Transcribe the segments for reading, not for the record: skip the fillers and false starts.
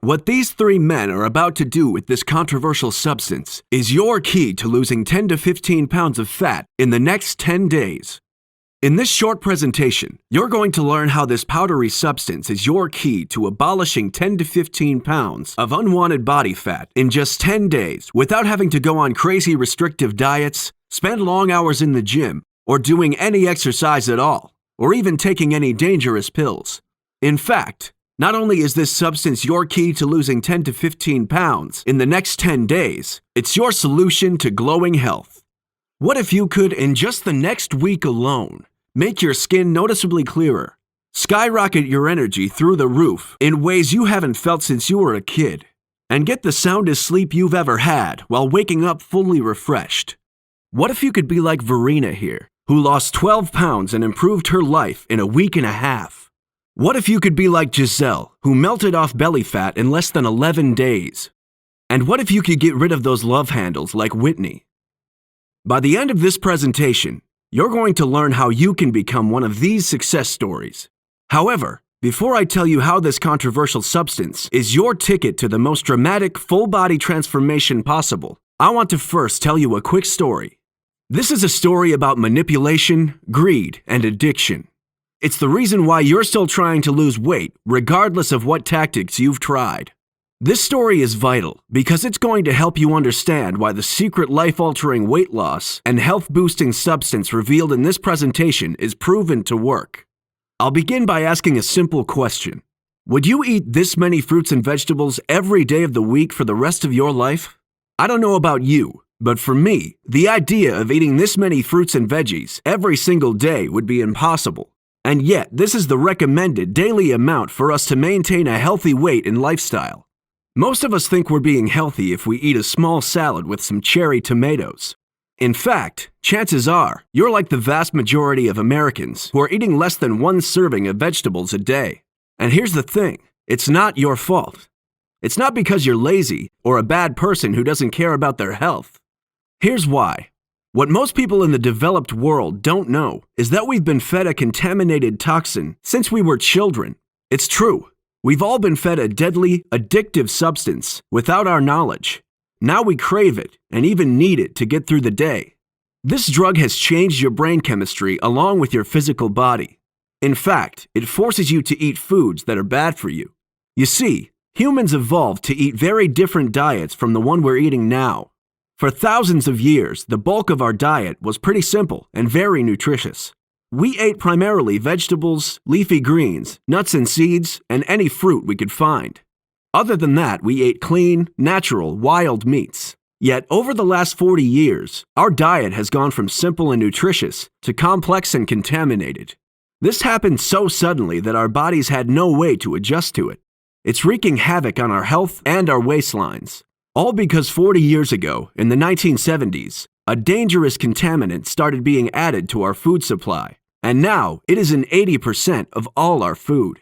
What these three men are about to do with this controversial substance is your key to losing 10 to 15 pounds of fat in the next 10 days. In this short presentation, you're going to learn how this powdery substance is your key to abolishing 10 to 15 pounds of unwanted body fat in just 10 days without having to go on crazy restrictive diets, spend long hours in the gym, or doing any exercise at all, or even taking any dangerous pills. In fact, not only is this substance your key to losing 10 to 15 pounds in the next 10 days, it's your solution to glowing health. What if you could, in just the next week alone, make your skin noticeably clearer, skyrocket your energy through the roof in ways you haven't felt since you were a kid, and get the soundest sleep you've ever had while waking up fully refreshed? What if you could be like Verena here, who lost 12 pounds and improved her life in a week and a half? What if you could be like Giselle, who melted off belly fat in less than 11 days? And what if you could get rid of those love handles like Whitney? By the end of this presentation, you're going to learn how you can become one of these success stories. However, before I tell you how this controversial substance is your ticket to the most dramatic full-body transformation possible, I want to first tell you a quick story. This is a story about manipulation, greed, and addiction. It's the reason why you're still trying to lose weight, regardless of what tactics you've tried. This story is vital because it's going to help you understand why the secret life-altering weight loss and health-boosting substance revealed in this presentation is proven to work. I'll begin by asking a simple question. Would you eat this many fruits and vegetables every day of the week for the rest of your life? I don't know about you, but for me, the idea of eating this many fruits and veggies every single day would be impossible. And yet, this is the recommended daily amount for us to maintain a healthy weight and lifestyle. Most of us think we're being healthy if we eat a small salad with some cherry tomatoes. In fact, chances are you're like the vast majority of Americans who are eating less than one serving of vegetables a day. And here's the thing, it's not your fault. It's not because you're lazy or a bad person who doesn't care about their health. Here's why. What most people in the developed world don't know is that we've been fed a contaminated toxin since we were children. It's true. We've all been fed a deadly, addictive substance without our knowledge. Now we crave it and even need it to get through the day. This drug has changed your brain chemistry along with your physical body. In fact, it forces you to eat foods that are bad for you. You see, humans evolved to eat very different diets from the one we're eating now. For thousands of years, the bulk of our diet was pretty simple and very nutritious. We ate primarily vegetables, leafy greens, nuts and seeds, and any fruit we could find. Other than that, we ate clean, natural, wild meats. Yet, over the last 40 years, our diet has gone from simple and nutritious to complex and contaminated. This happened so suddenly that our bodies had no way to adjust to it. It's wreaking havoc on our health and our waistlines. All because 40 years ago, in the 1970s, a dangerous contaminant started being added to our food supply, and now it is in 80% of all our food.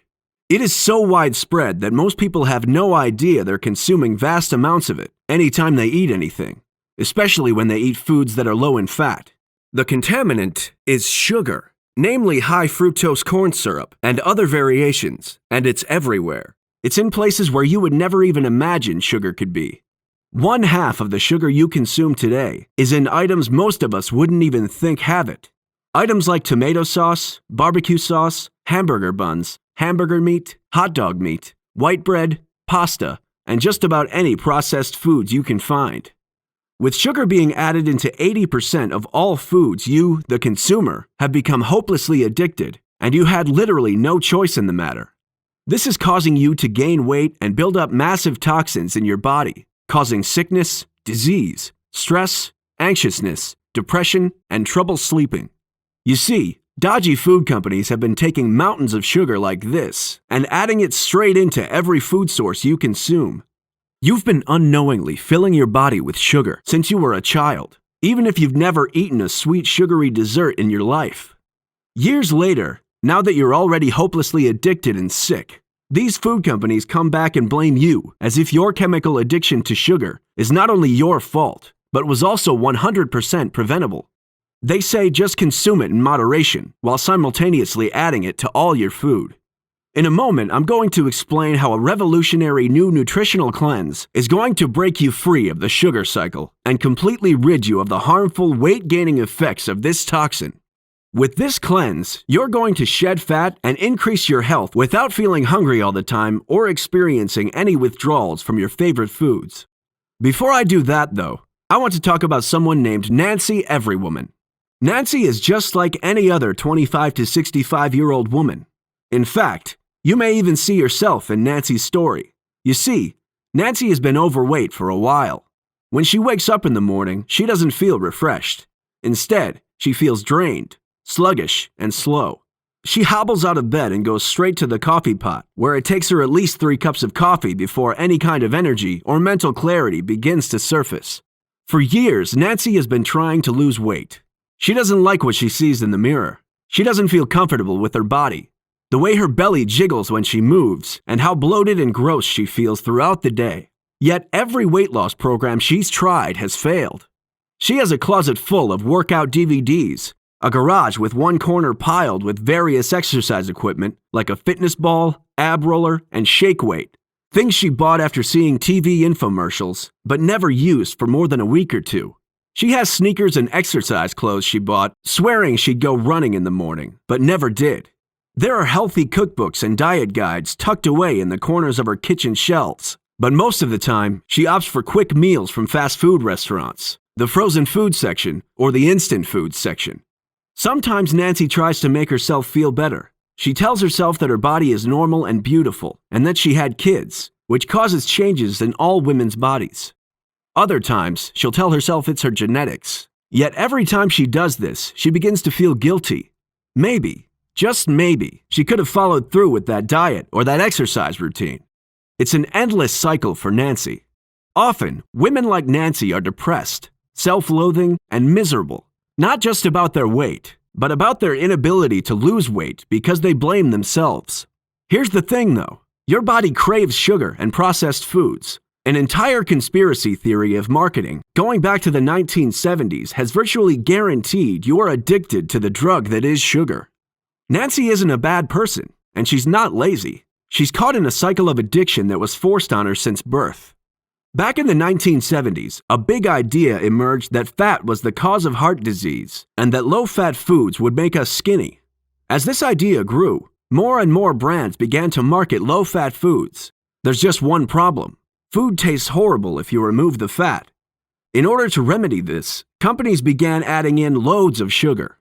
It is so widespread that most people have no idea they're consuming vast amounts of it anytime they eat anything, especially when they eat foods that are low in fat. The contaminant is sugar, namely high fructose corn syrup and other variations, and it's everywhere. It's in places where you would never even imagine sugar could be. 1/2 of the sugar you consume today is in items most of us wouldn't even think have it. Items like tomato sauce, barbecue sauce, hamburger buns, hamburger meat, hot dog meat, white bread, pasta, and just about any processed foods you can find. With sugar being added into 80% of all foods, you, the consumer, have become hopelessly addicted, and you had literally no choice in the matter. This is causing you to gain weight and build up massive toxins in your body, causing sickness, disease, stress, anxiousness, depression, and trouble sleeping. You see, dodgy food companies have been taking mountains of sugar like this and adding it straight into every food source you consume. You've been unknowingly filling your body with sugar since you were a child, even if you've never eaten a sweet sugary dessert in your life. Years later, now that you're already hopelessly addicted and sick, these food companies come back and blame you as if your chemical addiction to sugar is not only your fault, but was also 100% preventable. They say just consume it in moderation while simultaneously adding it to all your food. In a moment, I'm going to explain how a revolutionary new nutritional cleanse is going to break you free of the sugar cycle and completely rid you of the harmful weight-gaining effects of this toxin. With this cleanse, you're going to shed fat and increase your health without feeling hungry all the time or experiencing any withdrawals from your favorite foods. Before I do that, though, I want to talk about someone named Nancy Everywoman. Nancy is just like any other 25 to 65-year-old woman. In fact, you may even see yourself in Nancy's story. You see, Nancy has been overweight for a while. When she wakes up in the morning, she doesn't feel refreshed. Instead, she feels drained, sluggish, and slow. She hobbles out of bed and goes straight to the coffee pot, where it takes her at least 3 cups of coffee before any kind of energy or mental clarity begins to surface. For years, Nancy has been trying to lose weight. She doesn't like what she sees in the mirror. She doesn't feel comfortable with her body, the way her belly jiggles when she moves, and how bloated and gross she feels throughout the day. Yet every weight loss program she's tried has failed. She has a closet full of workout DVDs, a garage with one corner piled with various exercise equipment like a fitness ball, ab roller, and shake weight. Things she bought after seeing TV infomercials, but never used for more than a week or two. She has sneakers and exercise clothes she bought, swearing she'd go running in the morning, but never did. There are healthy cookbooks and diet guides tucked away in the corners of her kitchen shelves, but most of the time, she opts for quick meals from fast food restaurants, the frozen food section, or the instant food section. Sometimes Nancy tries to make herself feel better. She tells herself that her body is normal and beautiful, and that she had kids, which causes changes in all women's bodies. Other times, she'll tell herself it's her genetics. Yet every time she does this, she begins to feel guilty. Maybe, just maybe, she could have followed through with that diet or that exercise routine. It's an endless cycle for Nancy. Often, women like Nancy are depressed, self-loathing, and miserable, not just about their weight, but about their inability to lose weight because they blame themselves. Here's the thing though, your body craves sugar and processed foods. An entire conspiracy theory of marketing going back to the 1970s has virtually guaranteed you are addicted to the drug that is sugar. Nancy isn't a bad person, and she's not lazy. She's caught in a cycle of addiction that was forced on her since birth. Back in the 1970s, a big idea emerged that fat was the cause of heart disease and that low-fat foods would make us skinny. As this idea grew, more and more brands began to market low-fat foods. There's just one problem. Food tastes horrible if you remove the fat. In order to remedy this, companies began adding in loads of sugar.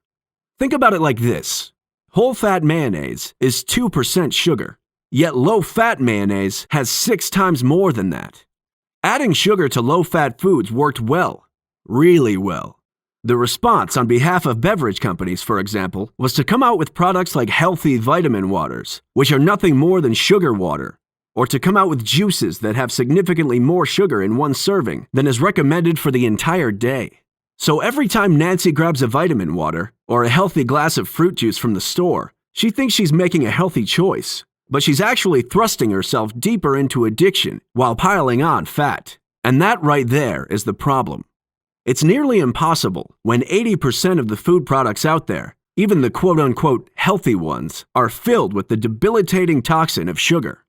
Think about it like this. Whole-fat mayonnaise is 2% sugar, yet low-fat mayonnaise has 6 times more than that. Adding sugar to low-fat foods worked well, really well. The response on behalf of beverage companies, for example, was to come out with products like healthy vitamin waters, which are nothing more than sugar water, or to come out with juices that have significantly more sugar in one serving than is recommended for the entire day. So every time Nancy grabs a vitamin water or a healthy glass of fruit juice from the store, she thinks she's making a healthy choice, but she's actually thrusting herself deeper into addiction while piling on fat. And that right there is the problem. It's nearly impossible when 80% of the food products out there, even the quote-unquote healthy ones, are filled with the debilitating toxin of sugar.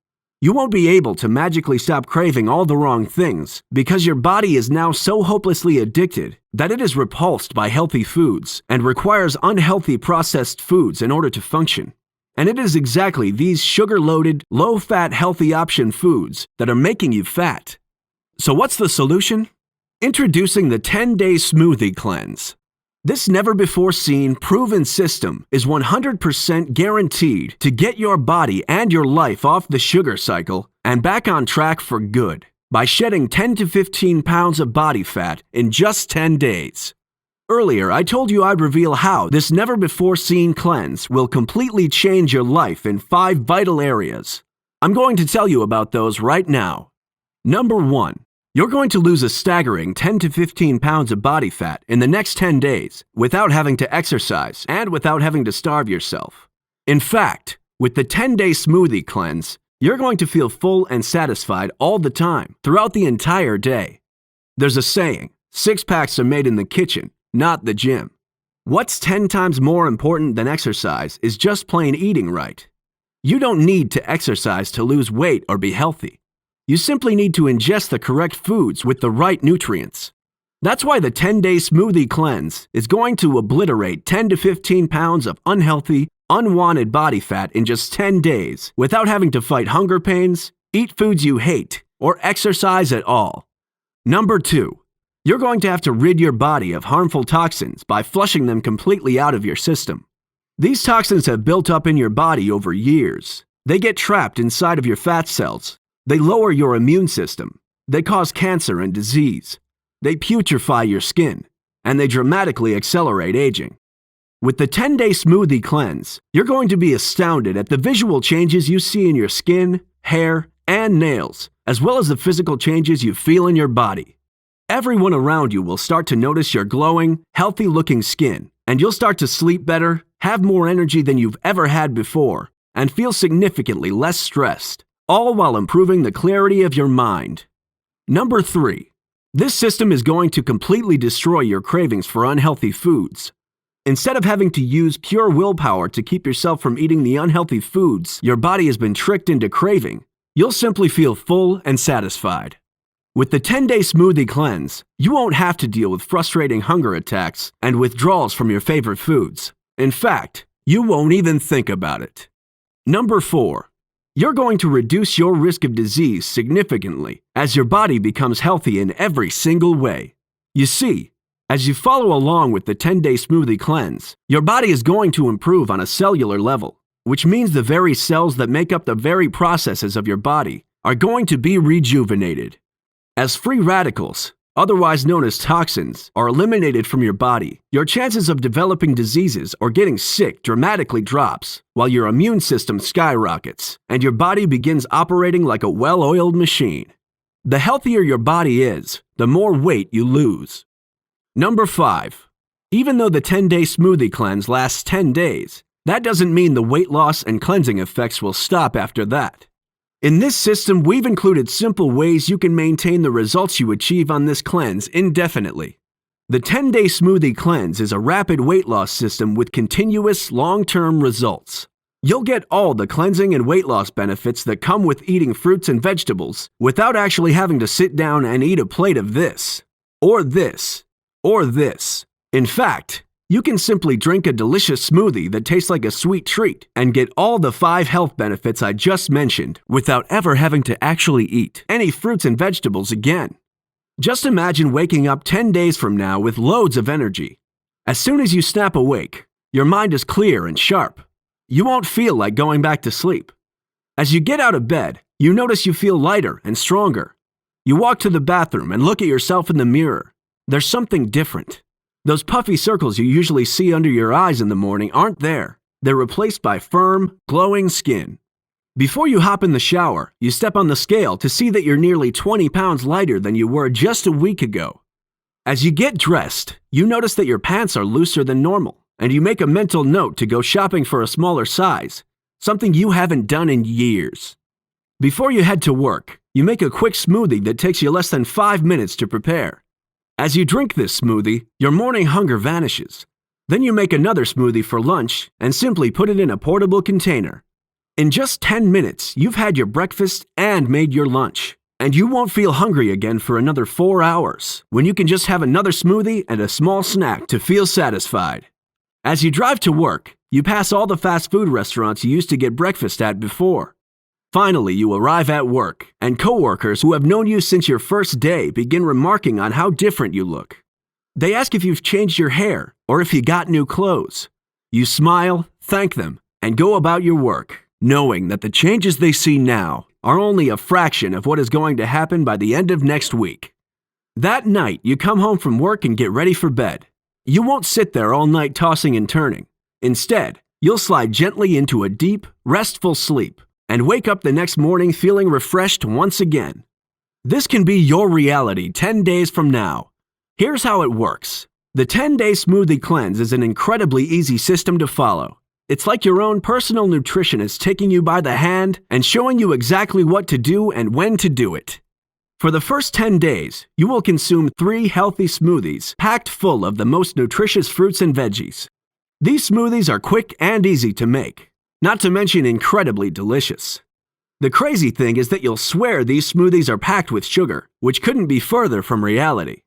You won't be able to magically stop craving all the wrong things because your body is now so hopelessly addicted that it is repulsed by healthy foods and requires unhealthy processed foods in order to function. And it is exactly these sugar-loaded, low-fat healthy option foods that are making you fat. So what's the solution? Introducing the 10-Day Smoothie Cleanse. This never-before-seen, proven system is 100% guaranteed to get your body and your life off the sugar cycle and back on track for good by shedding 10 to 15 pounds of body fat in just 10 days. Earlier, I told you I'd reveal how this never-before-seen cleanse will completely change your life in 5 vital areas. I'm going to tell you about those right now. Number 1. You're going to lose a staggering 10 to 15 pounds of body fat in the next 10 days without having to exercise and without having to starve yourself. In fact, with the 10-Day Smoothie Cleanse, you're going to feel full and satisfied all the time, throughout the entire day. There's a saying, 6-packs are made in the kitchen, not the gym. What's 10 times more important than exercise is just plain eating right. You don't need to exercise to lose weight or be healthy. You simply need to ingest the correct foods with the right nutrients. That's why the 10-day smoothie cleanse is going to obliterate 10 to 15 pounds of unhealthy, unwanted body fat in just 10 days without having to fight hunger pains, eat foods you hate, or exercise at all. Number 2, you're going to have to rid your body of harmful toxins by flushing them completely out of your system. These toxins have built up in your body over years. They get trapped inside of your fat cells. They lower your immune system. They cause cancer and disease. They putrefy your skin. And they dramatically accelerate aging. With the 10-day smoothie cleanse, you're going to be astounded at the visual changes you see in your skin, hair, and nails, as well as the physical changes you feel in your body. Everyone around you will start to notice your glowing, healthy-looking skin, and you'll start to sleep better, have more energy than you've ever had before, and feel significantly less stressed, all while improving the clarity of your mind. Number 3, this system is going to completely destroy your cravings for unhealthy foods. Instead of having to use pure willpower to keep yourself from eating the unhealthy foods your body has been tricked into craving, you'll simply feel full and satisfied. With the 10-day smoothie cleanse, you won't have to deal with frustrating hunger attacks and withdrawals from your favorite foods. In fact, you won't even think about it. Number 4, you're going to reduce your risk of disease significantly as your body becomes healthy in every single way. You see, as you follow along with the 10-day smoothie cleanse, your body is going to improve on a cellular level, which means the very cells that make up the very processes of your body are going to be rejuvenated. As free radicals, otherwise known as toxins, are eliminated from your body, your chances of developing diseases or getting sick dramatically drops, while your immune system skyrockets, and your body begins operating like a well-oiled machine. The healthier your body is, the more weight you lose. Number 5, even though the 10-day smoothie cleanse lasts 10 days, that doesn't mean the weight loss and cleansing effects will stop after that. In this system, we've included simple ways you can maintain the results you achieve on this cleanse indefinitely. The 10-day smoothie cleanse is a rapid weight loss system with continuous, long-term results. You'll get all the cleansing and weight loss benefits that come with eating fruits and vegetables without actually having to sit down and eat a plate of this, or this, or this. In fact, you can simply drink a delicious smoothie that tastes like a sweet treat and get all the 5 health benefits I just mentioned without ever having to actually eat any fruits and vegetables again. Just imagine waking up 10 days from now with loads of energy. As soon as you snap awake, your mind is clear and sharp. You won't feel like going back to sleep. As you get out of bed, you notice you feel lighter and stronger. You walk to the bathroom and look at yourself in the mirror. There's something different. Those puffy circles you usually see under your eyes in the morning aren't there. They're replaced by firm, glowing skin. Before you hop in the shower, you step on the scale to see that you're nearly 20 pounds lighter than you were just a week ago. As you get dressed, you notice that your pants are looser than normal, and you make a mental note to go shopping for a smaller size, something you haven't done in years. Before you head to work, you make a quick smoothie that takes you less than 5 minutes to prepare. As you drink this smoothie, your morning hunger vanishes. Then you make another smoothie for lunch and simply put it in a portable container. In just 10 minutes, you've had your breakfast and made your lunch. And you won't feel hungry again for another 4 hours, when you can just have another smoothie and a small snack to feel satisfied. As you drive to work, you pass all the fast food restaurants you used to get breakfast at before. Finally, you arrive at work, and coworkers who have known you since your first day begin remarking on how different you look. They ask if you've changed your hair or if you got new clothes. You smile, thank them, and go about your work, knowing that the changes they see now are only a fraction of what is going to happen by the end of next week. That night, you come home from work and get ready for bed. You won't sit there all night tossing and turning. Instead, you'll slide gently into a deep, restful sleep and wake up the next morning feeling refreshed once again. This can be your reality 10 days from now. Here's how it works. The 10-day smoothie cleanse is an incredibly easy system to follow. It's like your own personal nutritionist taking you by the hand and showing you exactly what to do and when to do it. For the first 10 days, you will consume 3 healthy smoothies packed full of the most nutritious fruits and veggies. These smoothies are quick and easy to make. not to mention incredibly delicious. The crazy thing is that you'll swear these smoothies are packed with sugar, which couldn't be further from reality.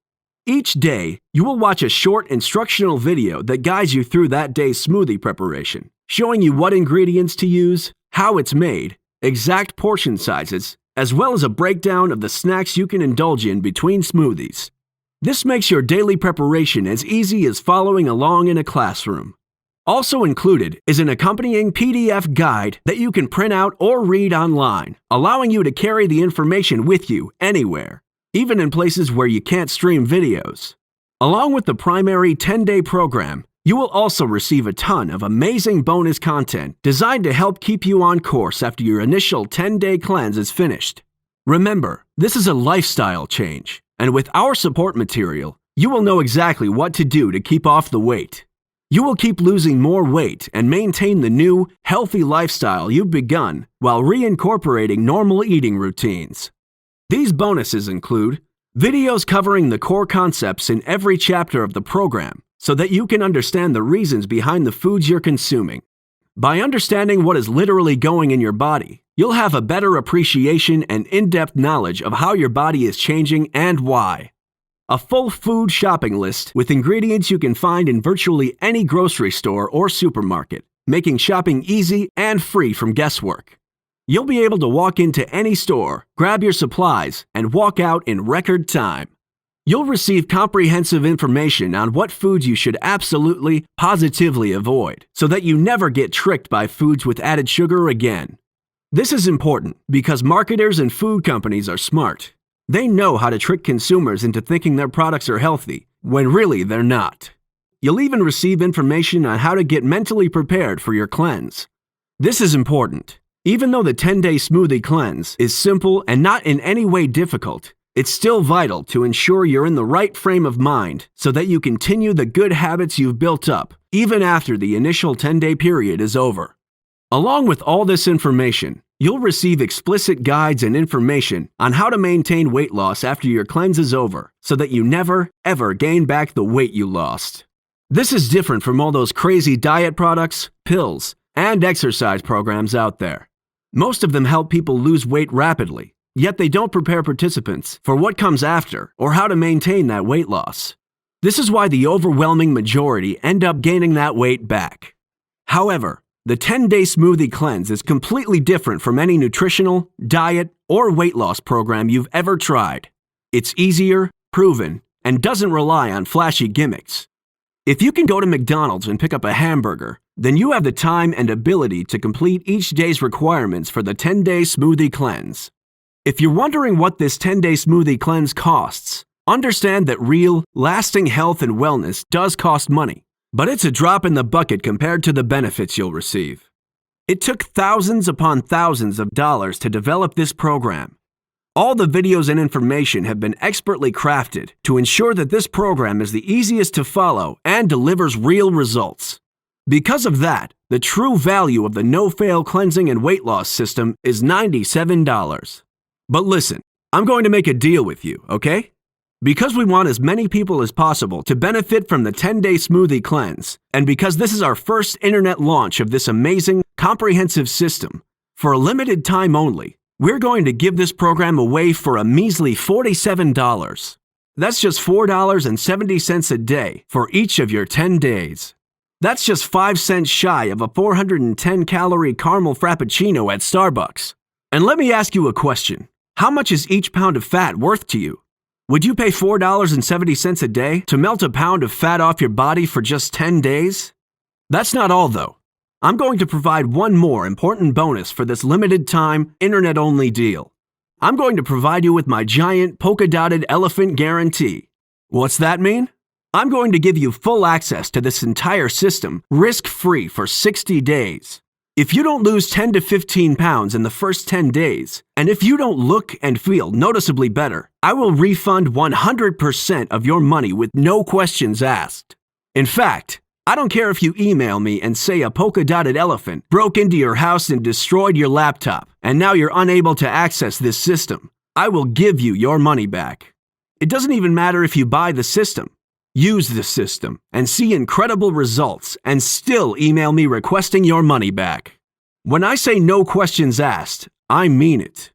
Each day, you will watch a short instructional video that guides you through that day's smoothie preparation, showing you what ingredients to use, how it's made, exact portion sizes, as well as a breakdown of the snacks you can indulge in between smoothies. This makes your daily preparation as easy as following along in a classroom. Also included is an accompanying PDF guide that you can print out or read online, allowing you to carry the information with you anywhere, even in places where you can't stream videos. Along with the primary 10-day program, you will also receive a ton of amazing bonus content designed to help keep you on course after your initial 10-day cleanse is finished. Remember, this is a lifestyle change, and with our support material, you will know exactly what to do to keep off the weight. You will keep losing more weight and maintain the new, healthy lifestyle you've begun while reincorporating normal eating routines. These bonuses include videos covering the core concepts in every chapter of the program so that you can understand the reasons behind the foods you're consuming. By understanding what is literally going in your body, you'll have a better appreciation and in-depth knowledge of how your body is changing and why. A full food shopping list with ingredients you can find in virtually any grocery store or supermarket, making shopping easy and free from guesswork. You'll be able to walk into any store, grab your supplies, and walk out in record time. You'll receive comprehensive information on what foods you should absolutely, positively avoid, so that you never get tricked by foods with added sugar again. This is important because marketers and food companies are smart. They know how to trick consumers into thinking their products are healthy, when really they're not. You'll even receive information on how to get mentally prepared for your cleanse. This is important. Even though the 10-day smoothie cleanse is simple and not in any way difficult, it's still vital to ensure you're in the right frame of mind so that you continue the good habits you've built up, even after the initial 10-day period is over. Along with all this information, you'll receive explicit guides and information on how to maintain weight loss after your cleanse is over so that you never, ever gain back the weight you lost. This is different from all those crazy diet products, pills, and exercise programs out there. Most of them help people lose weight rapidly, yet they don't prepare participants for what comes after or how to maintain that weight loss. This is why the overwhelming majority end up gaining that weight back. However, the 10-day smoothie cleanse is completely different from any nutritional, diet, or weight loss program you've ever tried. It's easier, proven, and doesn't rely on flashy gimmicks. If you can go to McDonald's and pick up a hamburger, then you have the time and ability to complete each day's requirements for the 10-day smoothie cleanse. If you're wondering what this 10-day smoothie cleanse costs, understand that real, lasting health and wellness does cost money. But it's a drop in the bucket compared to the benefits you'll receive. It took thousands upon thousands of dollars to develop this program. All the videos and information have been expertly crafted to ensure that this program is the easiest to follow and delivers real results. Because of that, the true value of the no-fail cleansing and weight loss system is $97. But listen, I'm going to make a deal with you, okay? Because we want as many people as possible to benefit from the 10-day smoothie cleanse, and because this is our first internet launch of this amazing, comprehensive system, for a limited time only, we're going to give this program away for a measly $47. That's just $4.70 a day for each of your 10 days. That's just 5 cents shy of a 410-calorie caramel frappuccino at Starbucks. And let me ask you a question. How much is each pound of fat worth to you? Would you pay $4.70 a day to melt a pound of fat off your body for just 10 days? That's not all, though. I'm going to provide one more important bonus for this limited-time, internet-only deal. I'm going to provide you with my giant polka-dotted elephant guarantee. What's that mean? I'm going to give you full access to this entire system, risk-free for 60 days. If you don't lose 10 to 15 pounds in the first 10 days, and if you don't look and feel noticeably better, I will refund 100% of your money with no questions asked. In fact, I don't care if you email me and say a polka-dotted elephant broke into your house and destroyed your laptop, and now you're unable to access this system. I will give you your money back. It doesn't even matter if you buy the system. Use the system and see incredible results and still email me requesting your money back. When I say no questions asked, I mean it.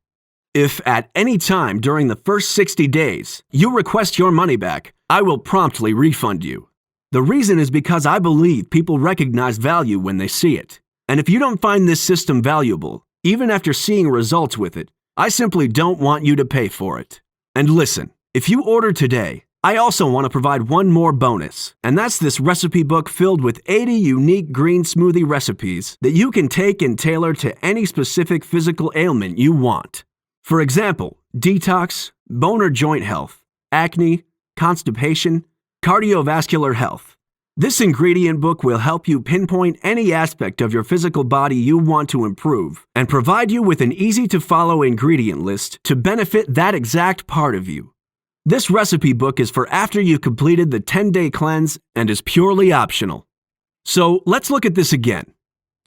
If at any time during the first 60 days you request your money back, I will promptly refund you. The reason is because I believe people recognize value when they see it. And if you don't find this system valuable, even after seeing results with it, I simply don't want you to pay for it. And listen, if you order today, I also want to provide one more bonus, and that's this recipe book filled with 80 unique green smoothie recipes that you can take and tailor to any specific physical ailment you want. For example, detox, bone or joint health, acne, constipation, cardiovascular health. This ingredient book will help you pinpoint any aspect of your physical body you want to improve and provide you with an easy-to-follow ingredient list to benefit that exact part of you. This recipe book is for after you've completed the 10-day cleanse and is purely optional. So let's look at this again.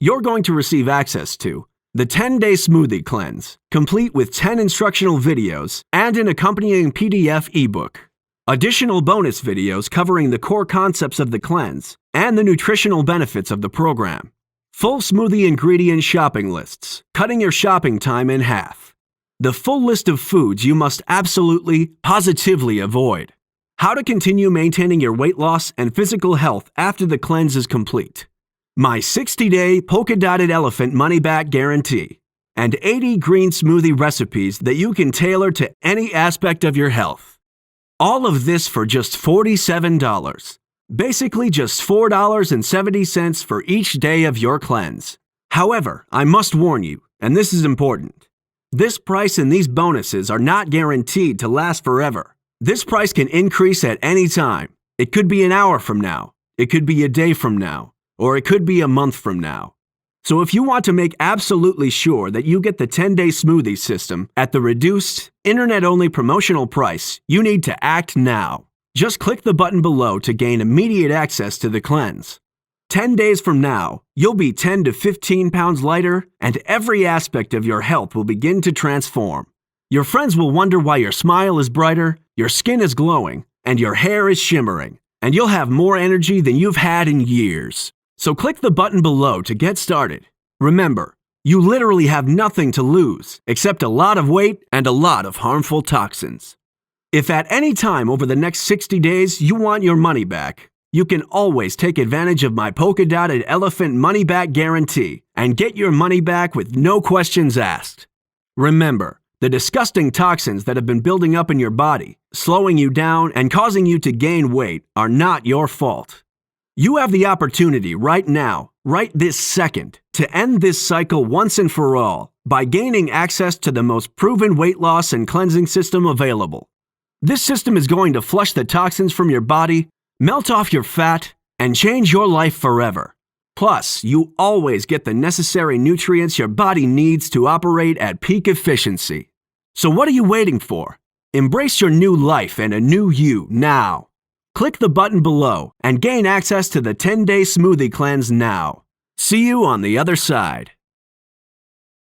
You're going to receive access to the 10-day smoothie cleanse, complete with 10 instructional videos and an accompanying PDF ebook. Additional bonus videos covering the core concepts of the cleanse and the nutritional benefits of the program. Full smoothie ingredient shopping lists, cutting your shopping time in half. The full list of foods you must absolutely, positively avoid. How to continue maintaining your weight loss and physical health after the cleanse is complete. My 60-day polka-dotted elephant money-back guarantee. And 80 green smoothie recipes that you can tailor to any aspect of your health. All of this for just $47. Basically just $4.70 for each day of your cleanse. However, I must warn you, and this is important. This price and these bonuses are not guaranteed to last forever. This price can increase at any time. It could be an hour from now, it could be a day from now, or it could be a month from now. So if you want to make absolutely sure that you get the 10-day smoothie system at the reduced, internet-only promotional price, you need to act now. Just click the button below to gain immediate access to the cleanse. 10 days from now, you'll be 10 to 15 pounds lighter, and every aspect of your health will begin to transform. Your friends will wonder why your smile is brighter, your skin is glowing, and your hair is shimmering, and you'll have more energy than you've had in years. So click the button below to get started. Remember, you literally have nothing to lose except a lot of weight and a lot of harmful toxins. If at any time over the next 60 days you want your money back, you can always take advantage of my polka-dotted elephant money-back guarantee and get your money back with no questions asked. Remember, the disgusting toxins that have been building up in your body, slowing you down and causing you to gain weight are not your fault. You have the opportunity right now, right this second, to end this cycle once and for all by gaining access to the most proven weight loss and cleansing system available. This system is going to flush the toxins from your body, melt off your fat, and change your life forever. Plus, you always get the necessary nutrients your body needs to operate at peak efficiency. So what are you waiting for? Embrace your new life and a new you now. Click the button below and gain access to the 10-day smoothie cleanse now. See you on the other side.